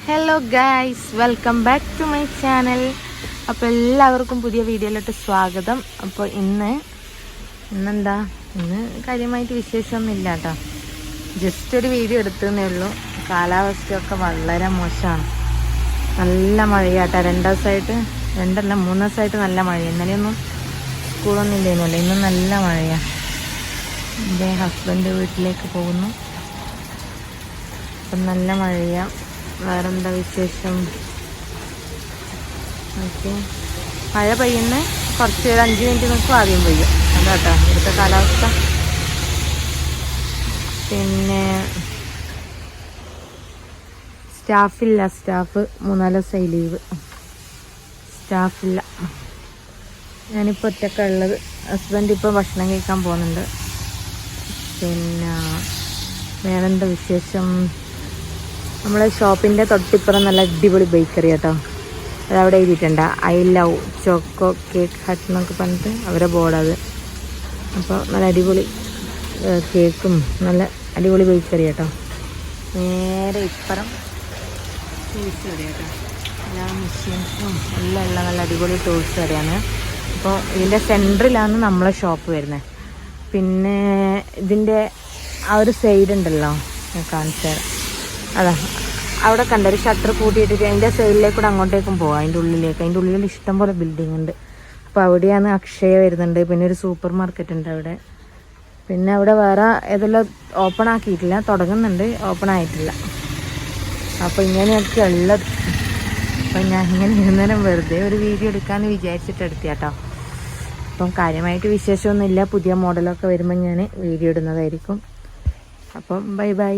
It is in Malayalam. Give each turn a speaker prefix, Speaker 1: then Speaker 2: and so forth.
Speaker 1: Hello guys, welcome back to my channel. അപ്പോൾ എല്ലാവർക്കും പുതിയ വീഡിയോയിലോട്ട് സ്വാഗതം. അപ്പോൾ ഇന്ന് കാര്യമായിട്ട് വിശേഷമൊന്നും ഇല്ല കേട്ടോ. ജസ്റ്റ് ഒരു വീഡിയോ എടുത്തതേ ഉള്ളൂ. കാലാവസ്ഥയൊക്കെ വളരെ മോശമാണ്. നല്ല മഴയാട്ടോ. 2 ദിവസമായിട്ട് 3 ദിവസമായിട്ട് നല്ല മഴ. ഇന്നലെയൊന്നും സ്കൂളൊന്നും ഇല്ലേനല്ലോ. ഇന്നും നല്ല മഴയാണ്. എൻ്റെ ഹസ്ബൻഡ് വീട്ടിലേക്ക് പോകുന്നു. അപ്പം നല്ല മഴയാണ്. വേറെന്താ വിശേഷം? ഓക്കെ, മഴ പെയ്യുന്ന കുറച്ച് 5 മിനിറ്റ് നിൽക്കും, ആദ്യം പെയ്യും. അതാട്ടോ ഇവിടുത്തെ കാലാവസ്ഥ. പിന്നെ സ്റ്റാഫ് 3-4 ദിവസമായി ലീവ്. സ്റ്റാഫില്ല. ഞാനിപ്പോൾ ഒറ്റയ്ക്കാണ് ഉള്ളത്. ഹസ്ബൻഡ് ഇപ്പോൾ ഭക്ഷണം കഴിക്കാൻ പോകുന്നുണ്ട്. പിന്നെ വേറെന്താ വിശേഷം? നമ്മളെ ഷോപ്പിൻ്റെ തൊട്ടിപ്പുറം നല്ല അടിപൊളി ബേക്കറി കേട്ടോ. അതവിടെ എഴുതിയിട്ടുണ്ട്, I love choco cake hut എന്നൊക്കെ പറഞ്ഞിട്ട് അവരെ ബോർഡത്. അപ്പോൾ നല്ല അടിപൊളി കേക്കും നല്ല അടിപൊളി ബേക്കറി കേട്ടോ. നേരെ ഇപ്പുറം ടൂൾസ് കട കേട്ടോ. എല്ലാ മെഷീൻസും എല്ലാം ഉള്ള നല്ല അടിപൊളി ടൂൾസ് കടയാണ്. അപ്പോൾ ഇതിൻ്റെ സെൻറ്ററിലാണ് നമ്മളെ ഷോപ്പ് വരുന്നത്. പിന്നെ ഇതിൻ്റെ ആ ഒരു സൈഡ് ഉണ്ടല്ലോ, ഞാൻ കാണിച്ചു തരാം. അതാ അവിടെ കണ്ടൊരു ഷട്ടർ കൂട്ടിയിട്ടിട്ട് അതിൻ്റെ സൈഡിലേക്കൂടെ അങ്ങോട്ടേക്കും പോകാം. അതിൻ്റെ ഉള്ളിൽ ഇഷ്ടംപോലെ ബിൽഡിംഗ് ഉണ്ട്. അപ്പോൾ അവിടെയാണ് അക്ഷയ വരുന്നുണ്ട്. പിന്നെ ഒരു സൂപ്പർ മാർക്കറ്റ് ഉണ്ട് അവിടെ. പിന്നെ അവിടെ വേറെ ഏതെല്ലാം ഓപ്പൺ ആക്കിയിട്ടില്ല, തുടങ്ങുന്നുണ്ട്, ഓപ്പൺ ആയിട്ടില്ല. അപ്പോൾ ഇങ്ങനെയൊക്കെ ഉള്ളത്. അപ്പം ഞാൻ ഇങ്ങനെ ഇരുന്നേരം വെറുതെ ഒരു വീഡിയോ എടുക്കാമെന്ന് വിചാരിച്ചിട്ട് എടുത്തിയാട്ടോ. അപ്പം കാര്യമായിട്ട് വിശേഷമൊന്നുമില്ല. പുതിയ മോഡലൊക്കെ വരുമ്പോൾ ഞാൻ വീഡിയോ ഇടുന്നതായിരിക്കും. അപ്പം ബൈ ബൈ.